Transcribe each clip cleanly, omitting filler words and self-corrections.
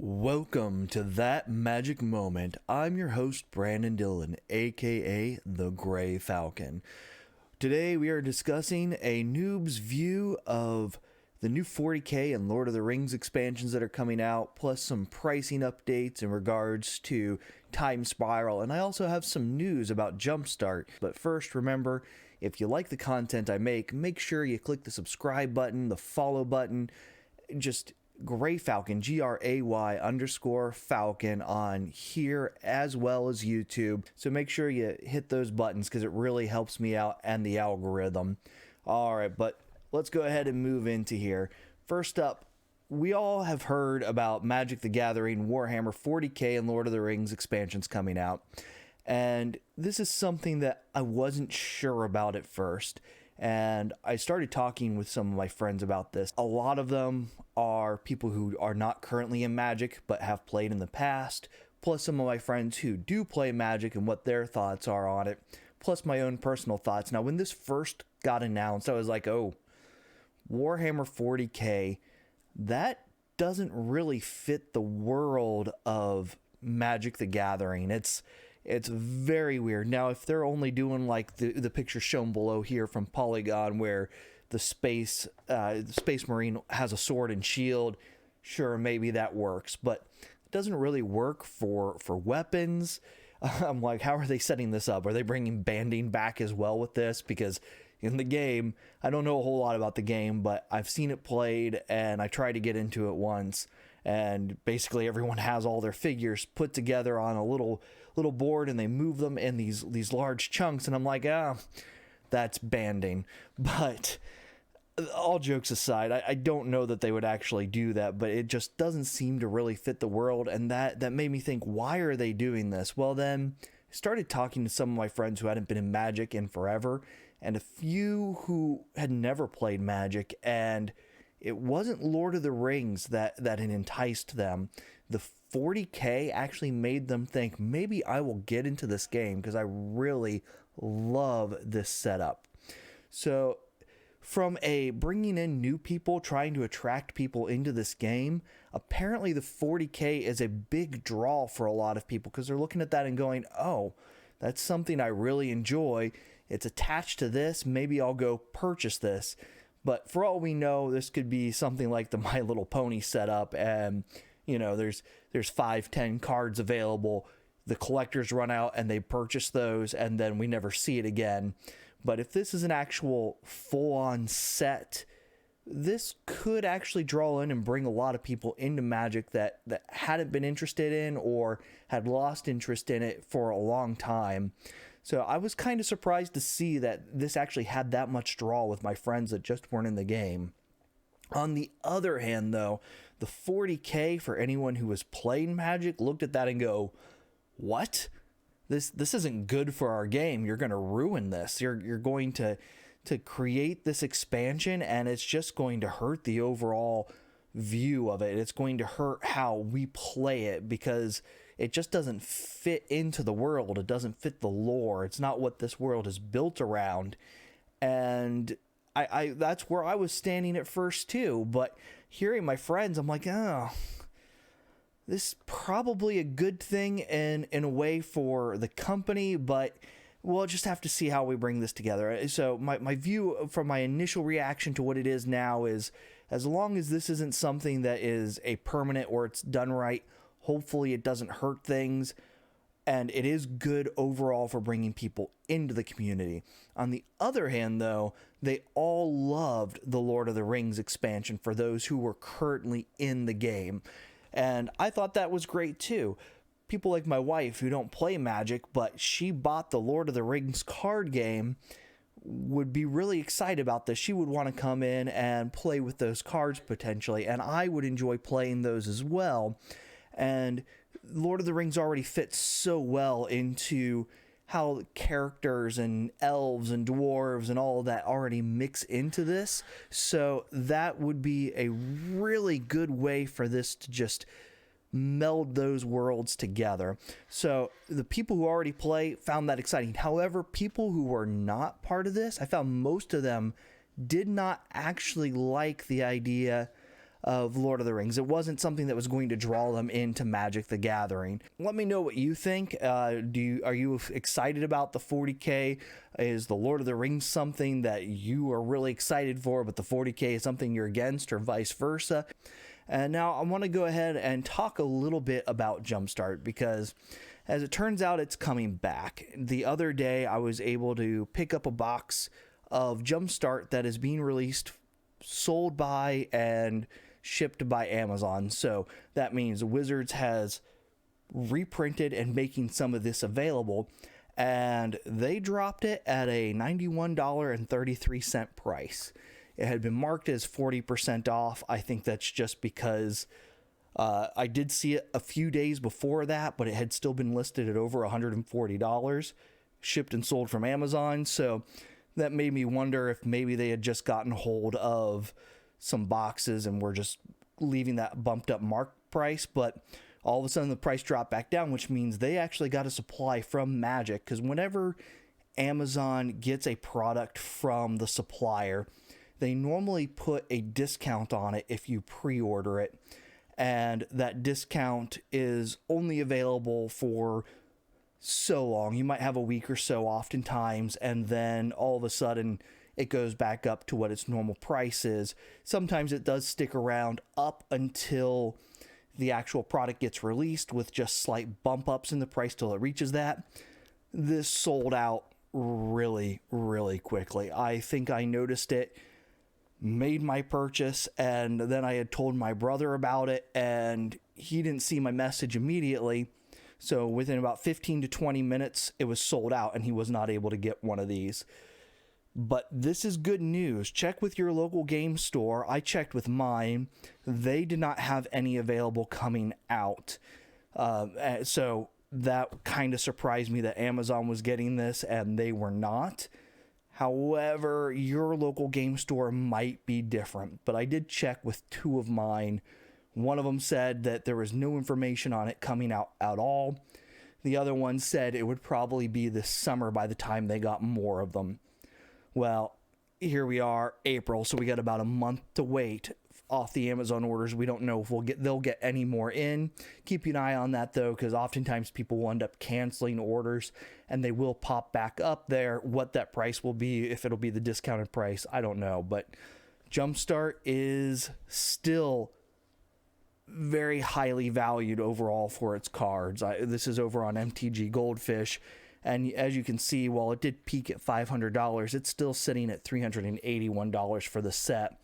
Welcome to That Magic Moment. I'm your host, Brandon Dillon, aka The Gray Falcon. Today we are discussing a noob's view of the new 40k and Lord of the Rings expansions that are coming out, plus some pricing updates in regards to Time Spiral, and I also have some news about Jumpstart. But first, remember, if you like the content I make sure you click the subscribe button, the follow button, just Gray Falcon, GRAY_Falcon on here as well as YouTube. So make sure you hit those buttons because it really helps me out and the algorithm. Alright, but let's go ahead and move into here. First up, we all have heard about MagicTheGathering, Warhammer 40k, and Lord of the Rings expansions coming out. And this is something that I wasn't sure about at first. And I started talking with some of my friends about this. A lot of them are people who are not currently in Magic, but have played in the past, plus some of my friends who do play Magic and what their thoughts are on it, plus my own personal thoughts. Now, when this first got announced, I was like, oh, Warhammer 40k, that doesn't really fit the world of Magic the Gathering. It's very weird. Now, if they're only doing like the picture shown below here from Polygon where the Space Marine has a sword and shield, sure, maybe that works. But it doesn't really work for weapons. I'm like, how are they setting this up? Are they bringing banding back as well with this? Because in the game, I don't know a whole lot about the game, but I've seen it played and I tried to get into it once. And basically everyone has all their figures put together on a little board and they move them in these large chunks, and I'm like, that's banding. But all jokes aside, I don't know that they would actually do that, but it just doesn't seem to really fit the world, and that made me think, why are they doing this? Well, then I started talking to some of my friends who hadn't been in Magic in forever, and a few who had never played Magic, and it wasn't Lord of the Rings that had enticed them. The 40k actually made them think, maybe I will get into this game because I really love this setup. So from a bringing in new people, trying to attract people into this game, apparently the 40k is a big draw for a lot of people because they're looking at that and going, oh, that's something I really enjoy. It's attached to this. Maybe I'll go purchase this. But for all we know, this could be something like the My Little Pony setup, and you know, there's 5-10 cards available. The collectors run out and they purchase those, and then we never see it again. But if this is an actual full-on set, this could actually draw in and bring a lot of people into Magic that hadn't been interested in or had lost interest in it for a long time. So I was kind of surprised to see that this actually had that much draw with my friends that just weren't in the game. On the other hand, though, the 40k, for anyone who was playing Magic, looked at that and go, what? This isn't good for our game. You're going to ruin this. You're going to create this expansion, and it's just going to hurt the overall view of it. It's going to hurt how we play it because it just doesn't fit into the world. It doesn't fit the lore. It's not what this world is built around. And I that's where I was standing at first too. But hearing my friends, I'm like, oh, this is probably a good thing in a way for the company, but we'll just have to see how we bring this together. So my view from my initial reaction to what it is now is, as long as this isn't something that is a permanent or it's done right, hopefully it doesn't hurt things, and it is good overall for bringing people into the community. On the other hand, though, they all loved the Lord of the Rings expansion for those who were currently in the game. And I thought that was great too. People like my wife who don't play Magic, but she bought the Lord of the Rings card game, would be really excited about this. She would want to come in and play with those cards potentially, and I would enjoy playing those as well. And Lord of the Rings already fits so well into how characters and elves and dwarves and all of that already mix into this. So that would be a really good way for this to just meld those worlds together. So the people who already play found that exciting. However, people who were not part of this, I found most of them did not actually like the idea of Lord of the Rings. It wasn't something that was going to draw them into Magic the Gathering. Let me know what you think. Are you excited about the 40K? Is the Lord of the Rings something that you are really excited for, but the 40K is something you're against, or vice versa? And now I want to go ahead and talk a little bit about Jumpstart, because as it turns out, it's coming back. The other day, I was able to pick up a box of Jumpstart that is being released, sold by, and shipped by Amazon. So that means Wizards has reprinted and making some of this available, and they dropped it at a $91.33 price. It had been marked as 40% off. I think that's just because I did see it a few days before that, but it had still been listed at over $140, shipped and sold from Amazon. So that made me wonder if maybe they had just gotten hold of some boxes and were just leaving that bumped up mark price. But all of a sudden the price dropped back down, which means they actually got a supply from Magic, because whenever Amazon gets a product from the supplier, they normally put a discount on it if you pre-order it, and that discount is only available for so long. You might have a week or so oftentimes, and then all of a sudden it goes back up to what its normal price is. Sometimes it does stick around up until the actual product gets released, with just slight bump ups in the price till it reaches that. This sold out really, really quickly. I think I noticed it, made my purchase, and then I had told my brother about it, and he didn't see my message immediately. So within about 15 to 20 minutes, it was sold out, and he was not able to get one of these. But this is good news. Check with your local game store. I checked with mine. They did not have any available coming out. So that kind of surprised me that Amazon was getting this and they were not. However, your local game store might be different, but I did check with two of mine. One of them said that there was no information on it coming out at all. The other one said it would probably be this summer by the time they got more of them. Well, here we are, April, so we got about a month to wait off the Amazon orders. We don't know if they'll get any more in. Keep an eye on that though, because oftentimes people will end up canceling orders and they will pop back up there. What that price will be, if it'll be the discounted price, I don't know. But Jumpstart is still very highly valued overall for its cards. This is over on MTG Goldfish, and as you can see, while it did peak at $500, it's still sitting at $381 for the set.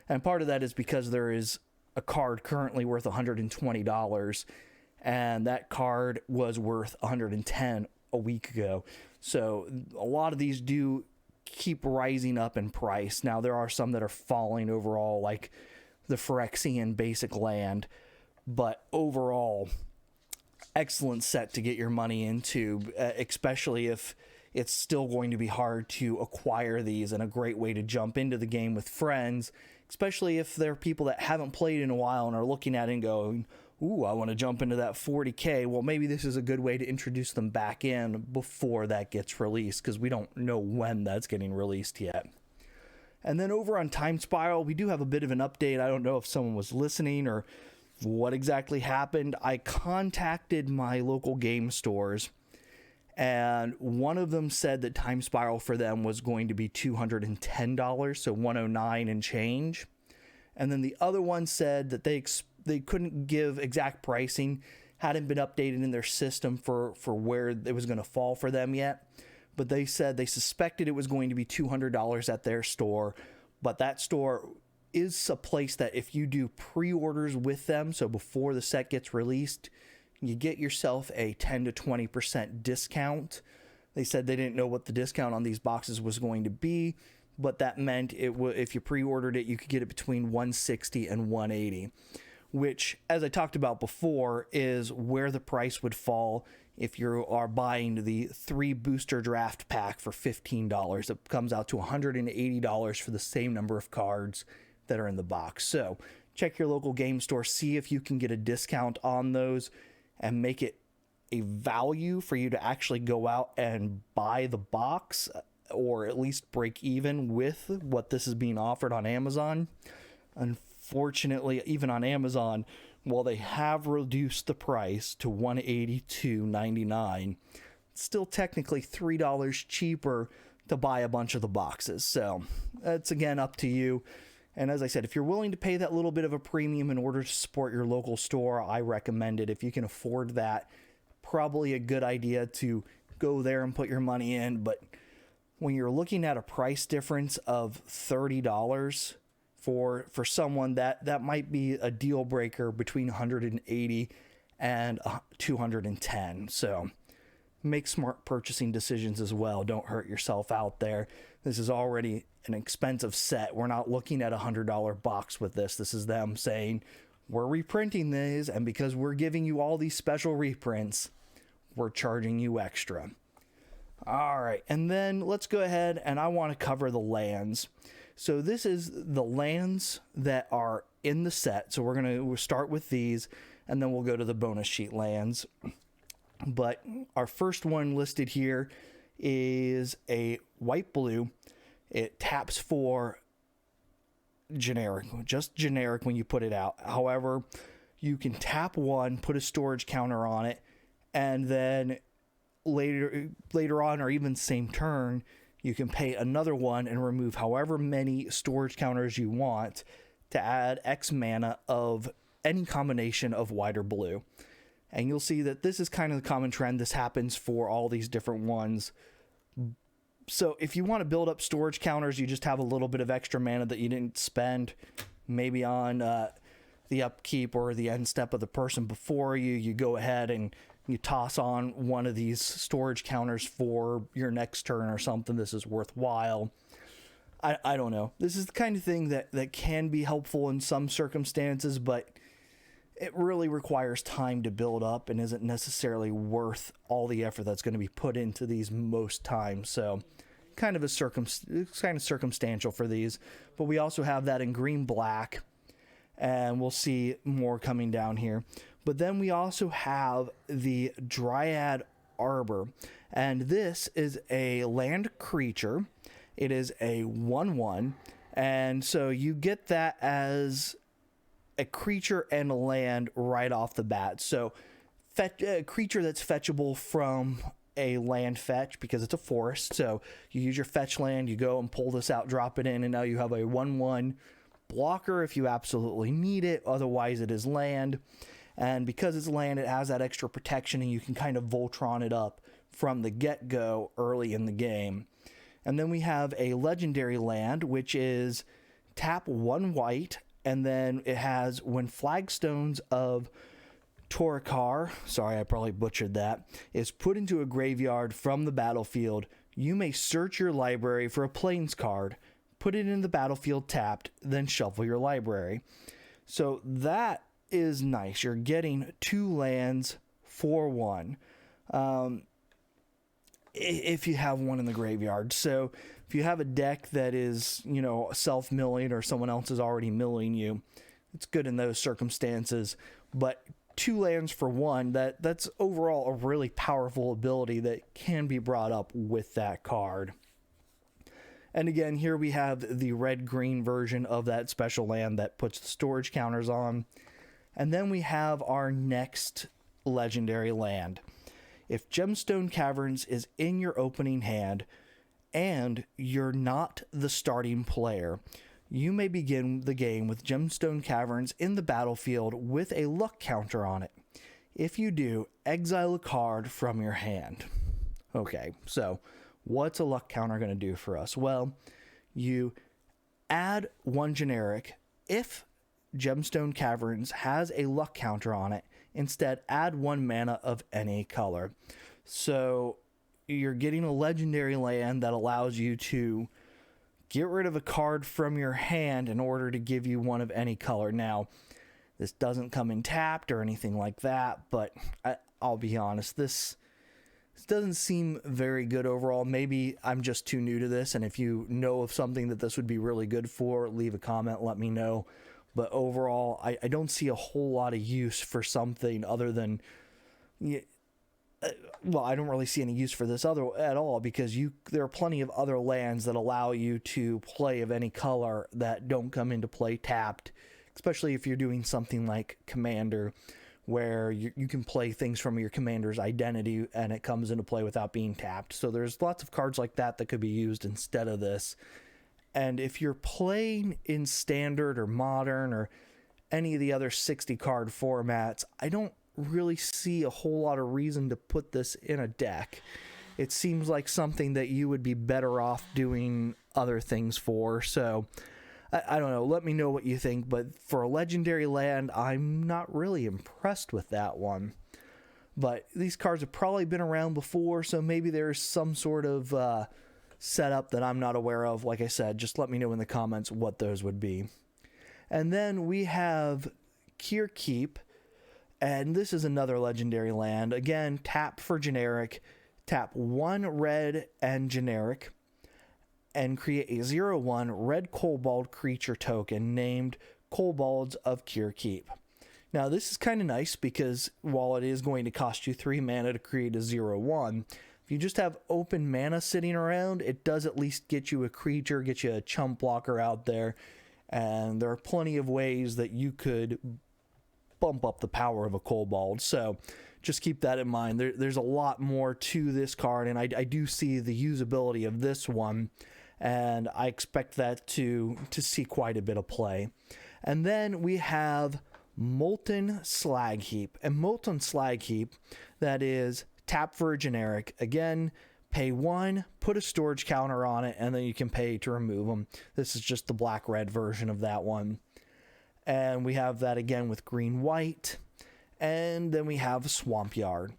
And part of that is because there is a card currently worth $120, and that card was worth $110 a week ago. So a lot of these do keep rising up in price. Now, there are some that are falling overall, like the Phyrexian basic land, but overall, excellent set to get your money into, especially if it's still going to be hard to acquire these, and a great way to jump into the game with friends, especially if there are people that haven't played in a while and are looking at it and going, ooh, I want to jump into that 40K. Well, maybe this is a good way to introduce them back in before that gets released, because we don't know when that's getting released yet. And then over on Time Spiral, we do have a bit of an update. I don't know if someone was listening or what exactly happened. I contacted my local game stores, and one of them said that Time Spiral for them was going to be $210, so $109 and change. And then the other one said that they couldn't give exact pricing, hadn't been updated in their system for where it was going to fall for them yet. But they said they suspected it was going to be $200 at their store, but that store is a place that if you do pre-orders with them, so before the set gets released, you get yourself a 10 to 20% discount. They said they didn't know what the discount on these boxes was going to be, but that meant if you pre-ordered it, you could get it between $160 and $180, which, as I talked about before, is where the price would fall if you are buying the 3 booster draft pack for $15. It comes out to $180 for the same number of cards that are in the box. So check your local game store, see if you can get a discount on those and make it a value for you to actually go out and buy the box, or at least break even with what this is being offered on Amazon. unfortunately, even on Amazon, while they have reduced the price to $182.99, it's still technically $3 cheaper to buy a bunch of the boxes. So that's, again, up to you. And as I said, if you're willing to pay that little bit of a premium in order to support your local store, I recommend it. If you can afford that, probably a good idea to go there and put your money in. But when you're looking at a price difference of $30 for someone, that might be a deal breaker between $180 and $210. So make smart purchasing decisions as well. Don't hurt yourself out there. This is already an expensive set. We're not looking at a $100 box with this. This is them saying, we're reprinting these, and because we're giving you all these special reprints, we're charging you extra. All right, and then let's go ahead, and I want to cover the lands. So this is the lands that are in the set. So we'll start with these, and then we'll go to the bonus sheet lands. But our first one listed here is a white-blue. It taps for generic, just generic when you put it out. However, you can tap one, put a storage counter on it, and then later on, or even same turn, you can pay another one and remove however many storage counters you want to add X mana of any combination of white or blue. And you'll see that this is kind of the common trend. This happens for all these different ones. So if you want to build up storage counters, you just have a little bit of extra mana that you didn't spend maybe on the upkeep or the end step of the person before you. You go ahead and you toss on one of these storage counters for your next turn or something. This is worthwhile. I don't know. This is the kind of thing that can be helpful in some circumstances, but it really requires time to build up and isn't necessarily worth all the effort that's going to be put into these most times. So kind of circumstantial for these. But we also have that in green-black, and we'll see more coming down here. But then we also have the Dryad Arbor, and this is a land creature. It is a 1/1, and so you get that as a creature and a land right off the bat. So a creature that's fetchable from a land fetch because it's a forest. So you use your fetch land, you go and pull this out, drop it in, and now you have a 1/1 blocker if you absolutely need it. Otherwise, it is land. And because it's land, it has that extra protection, and you can kind of Voltron it up from the get-go early in the game. And then we have a legendary land, which is tap 1 white, and then it has when Flagstones of Torikar, sorry, I probably butchered that, is put into a graveyard from the battlefield, you may search your library for a Plains card, put it in the battlefield tapped, then shuffle your library. So that is nice. You're getting 2 lands for 1. If you have one in the graveyard. So if you have a deck that is, self-milling or someone else is already milling you, it's good in those circumstances. But 2 lands for 1, that's overall a really powerful ability that can be brought up with that card. And again, here we have the red-green version of that special land that puts the storage counters on. And then we have our next legendary land. If Gemstone Caverns is in your opening hand and you're not the starting player, you may begin the game with Gemstone Caverns in the battlefield with a luck counter on it. If you do, exile a card from your hand. Okay, so what's a luck counter going to do for us? Well, you add 1 generic. If Gemstone Caverns has a luck counter on it, instead add 1 mana of any color. So you're getting a legendary land that allows you to get rid of a card from your hand in order to give you 1 of any color. Now, this doesn't come in tapped or anything like that, but I'll be honest, this doesn't seem very good overall. Maybe I'm just too new to this, and if you know of something that this would be really good for, leave a comment, let me know. But overall, I don't see a whole lot of use for something other than... well, I don't really see any use for this at all, because there are plenty of other lands that allow you to play of any color that don't come into play tapped, especially if you're doing something like Commander, where you can play things from your commander's identity and it comes into play without being tapped. So there's lots of cards like that that could be used instead of this. And if you're playing in Standard or Modern or any of the other 60 card formats, I don't really see a whole lot of reason to put this in a deck. It seems like something that you would be better off doing other things for. So I don't know, let me know what you think, but for a legendary land, I'm not really impressed with that one. But these cards have probably been around before, so maybe there's some sort of setup that I'm not aware of. Like I said, just let me know in the comments what those would be. And then we have Kekre, and this is another legendary land. Again, tap for generic, tap 1 red and generic, and create a 0/1 red kobold creature token named Kobolds of Kekre. Now this is kind of nice because while it is going to cost you 3 mana to create a 0/1, if you just have open mana sitting around, it does at least get you a creature, get you a chump blocker out there, and there are plenty of ways that you could bump up the power of a kobold. So just keep that in mind. There's a lot more to this card, and I do see the usability of this one, and I expect that to see quite a bit of play. And then we have Molten Slag Heap. And Molten Slag Heap, that is tap for a generic. Again, pay 1, put a storage counter on it, and then you can pay to remove them. This is just the black-red version of that one. And we have that again with green-white. And then we have Swampyard.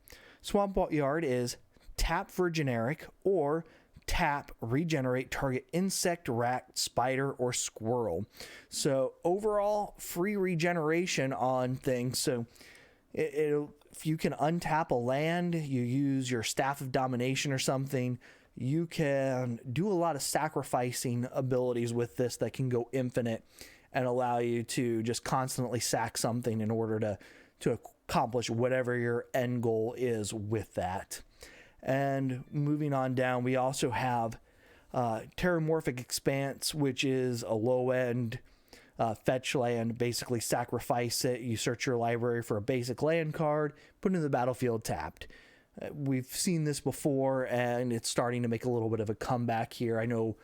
Swampyard is tap for generic, or tap, regenerate target insect, rat, spider, or squirrel. So overall, free regeneration on things. So if you can untap a land, you use your Staff of Domination or something, you can do a lot of sacrificing abilities with this that can go infinite and allow you to just constantly sack something in order to accomplish whatever your end goal is with that. And moving on down, we also have Terramorphic Expanse, which is a low-end fetch land. Basically sacrifice it, you search your library for a basic land card, put it in the battlefield tapped. We've seen this before, and it's starting to make a little bit of a comeback here. I know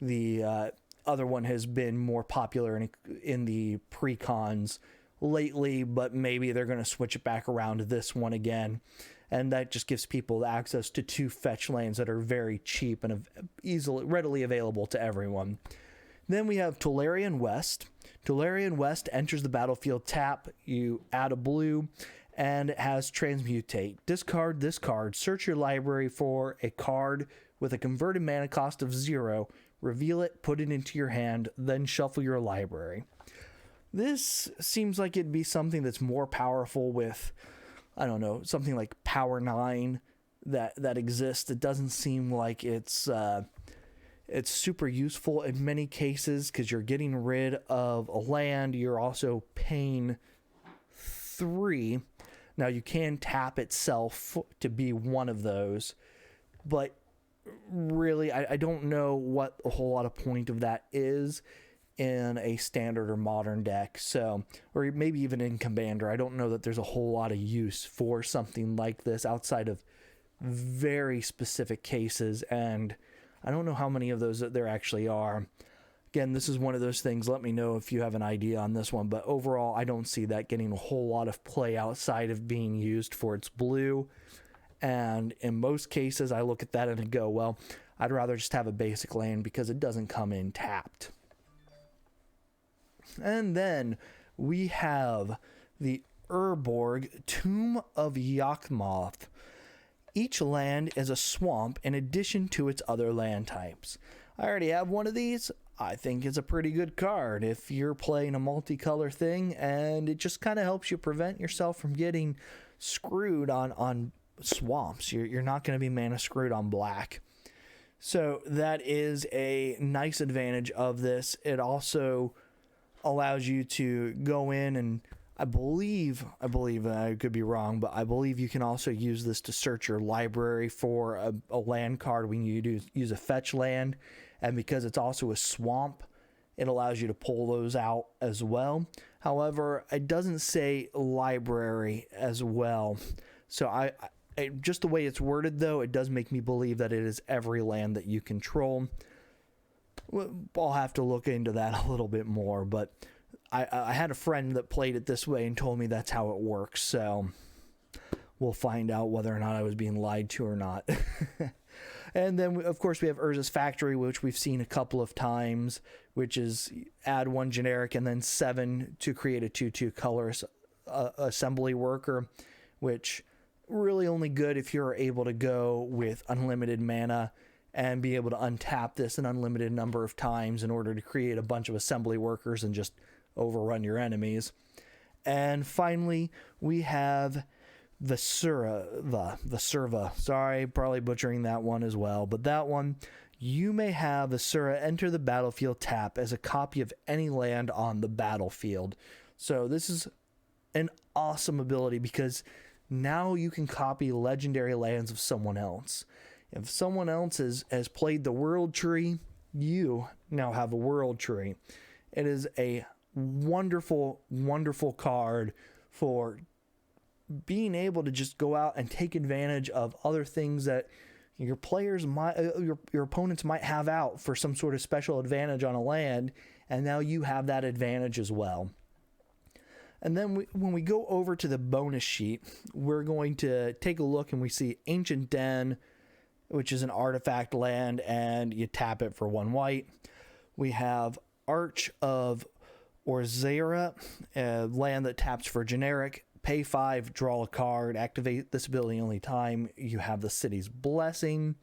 the other one has been more popular in the pre-cons lately, but maybe they're going to switch it back around to this one again. And that just gives people access to 2 fetch lands that are very cheap and readily available to everyone. Then we have Tolarian West. Tolarian West enters the battlefield tap. You add a blue, and it has Transmutate. Discard this card. Search your library for a card with a converted mana cost of 0. Reveal it, put it into your hand, then shuffle your library. This seems like it'd be something that's more powerful with, I don't know, something like Power 9 that exists. It doesn't seem like it's super useful in many cases because you're getting rid of a land. You're also paying 3. Now you can tap itself to be one of those, but really I don't know what a whole lot of point of that is in a standard or modern deck. So, or maybe even in Commander, I don't know that there's a whole lot of use for something like this outside of very specific cases, and I don't know how many of those that there actually are. Again, this is one of those things, let me know if you have an idea on this one, but overall I don't see that getting a whole lot of play outside of being used for its blue. And in most cases I look at that and I go, well, I'd rather just have a basic land because it doesn't come in tapped. And then we have the Erborg Tomb of Yawgmoth. Each land is a swamp in addition to its other land types. I already have one of these. I think it's a pretty good card if you're playing a multicolor thing, and it just kind of helps you prevent yourself from getting screwed on swamps. You're not going to be mana screwed on black. So that is a nice advantage of this. It also allows you to go in and I believe I could be wrong, but I believe you can also use this to search your library for a land card when you use a fetch land, and because it's also a swamp, it allows you to pull those out as well. However, it doesn't say library as well. So I just the way it's worded, though, it does make me believe that it is every land that you control. I'll have to look into that a little bit more, but I had a friend that played it this way and told me that's how it works, so we'll find out whether or not I was being lied to or not. And then, of course, we have Ursus Factory, which we've seen a couple of times, which is add 1 generic and then 7 to create a 2/2 color assembly worker, which really only good if you're able to go with unlimited mana and be able to untap this an unlimited number of times in order to create a bunch of assembly workers and just overrun your enemies. And finally, we have Visura, sorry, probably butchering that one as well, but that one, you may have Visura enter the battlefield tap as a copy of any land on the battlefield. So this is an awesome ability because now you can copy legendary lands of someone else. If someone else has played the World Tree, you now have a World Tree. It is a wonderful, wonderful card for being able to just go out and take advantage of other things that your players might, your opponents might have out for some sort of special advantage on a land, and now you have that advantage as well. And then when we go over to the bonus sheet, we're going to take a look and we see Ancient Den, which is an artifact land, and you tap it for 1 white. We have Arch of Orzera, a land that taps for generic. Pay 5, draw a card, activate this ability only time you have the city's blessing.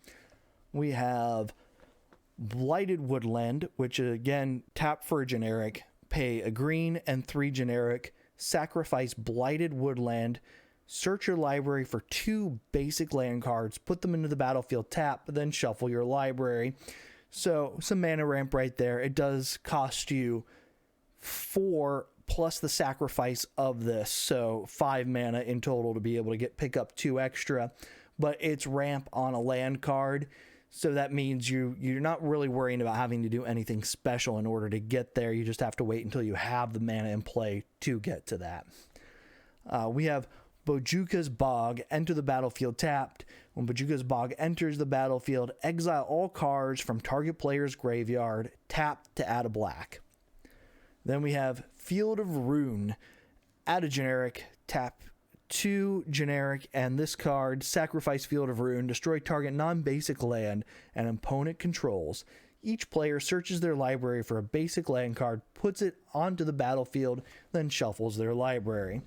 We have Blighted Woodland, which again, tap for a generic, pay a green and 3 generic, sacrifice Blighted Woodland, search your library for 2 basic land cards, put them into the battlefield tap, then shuffle your library. So some mana ramp right there. It does cost you 4 plus the sacrifice of this, so 5 mana in total to be able to pick up 2 extra, but it's ramp on a land card, so that means you're not really worrying about having to do anything special in order to get there. You just have to wait until you have the mana in play to get to that. We have Bojuka's Bog, enter the battlefield tapped. When Bojuka's Bog enters the battlefield, exile all cards from target player's graveyard, tap to add a black. Then we have Field of Rune, add a generic, tap 2 generic, and this card, sacrifice Field of Rune, destroy target non-basic land and opponent controls. Each player searches their library for a basic land card, puts it onto the battlefield, then shuffles their library.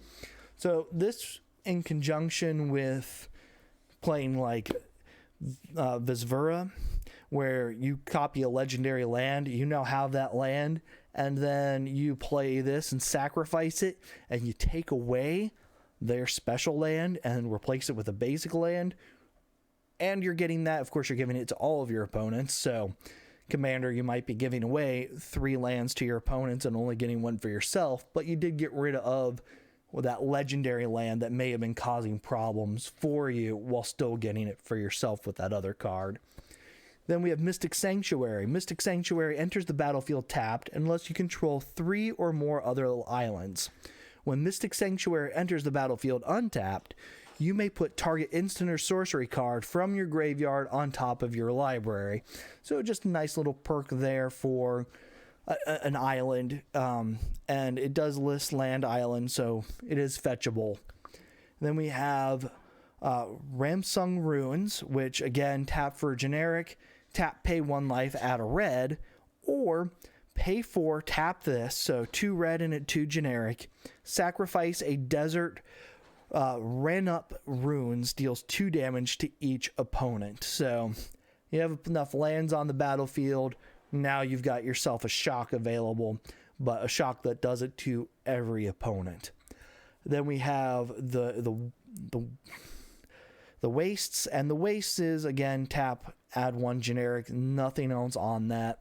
So this, in conjunction with playing like Visura, where you copy a legendary land, you now have that land, and then you play this and sacrifice it, and you take away their special land and replace it with a basic land, and you're getting that, of course, you're giving it to all of your opponents. So Commander, you might be giving away 3 lands to your opponents and only getting 1 for yourself, but you did get rid of that legendary land that may have been causing problems for you while still getting it for yourself with that other card. Then we have Mystic Sanctuary. Mystic Sanctuary enters the battlefield tapped unless you control 3 or more other islands. When Mystic Sanctuary enters the battlefield untapped, you may put target instant or sorcery card from your graveyard on top of your library. So just a nice little perk there for an island, and it does list land island, so it is fetchable. Then we have Ramsung Ruins, which again, tap for generic, tap, pay 1 life, add a red, or pay 4, tap this, so 2 red and a 2 generic, sacrifice a desert, ran up runes, deals 2 damage to each opponent. So you have enough lands on the battlefield, now you've got yourself a shock available, but a shock that does it to every opponent. Then we have the wastes, and the wastes is again tap, add 1 generic, nothing else on that.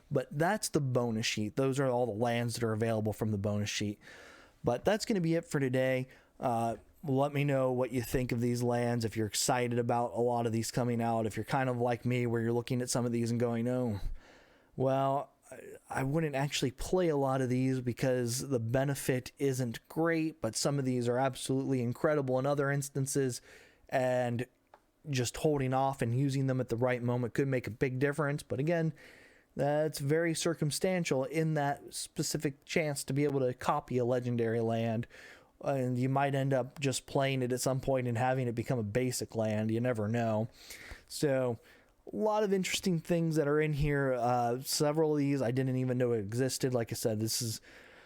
But that's the bonus sheet. Those are all the lands that are available from the bonus sheet. But that's going to be it for today. Let me know what you think of these lands, if you're excited about a lot of these coming out, if you're kind of like me where you're looking at some of these and going, oh, well, I wouldn't actually play a lot of these because the benefit isn't great, but some of these are absolutely incredible in other instances, and just holding off and using them at the right moment could make a big difference. But again, that's very circumstantial in that specific chance to be able to copy a legendary land, and you might end up just playing it at some point and having it become a basic land. You never know. So a lot of interesting things that are in here. Several of these I didn't even know existed. Like I said, this is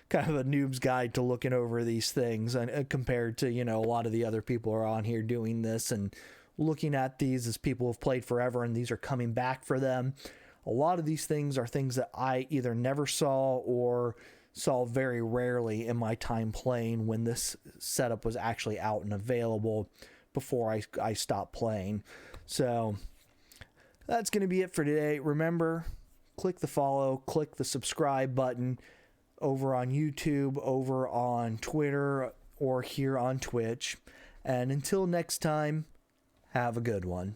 kind of a noob's guide to looking over these things, and compared to, a lot of the other people are on here doing this and looking at these as people have played forever and these are coming back for them. A lot of these things are things that I either never saw or saw very rarely in my time playing when this setup was actually out and available before I stopped playing. So that's going to be it for today. Remember, click the follow, click the subscribe button over on YouTube, over on Twitter, or here on Twitch. And until next time, have a good one.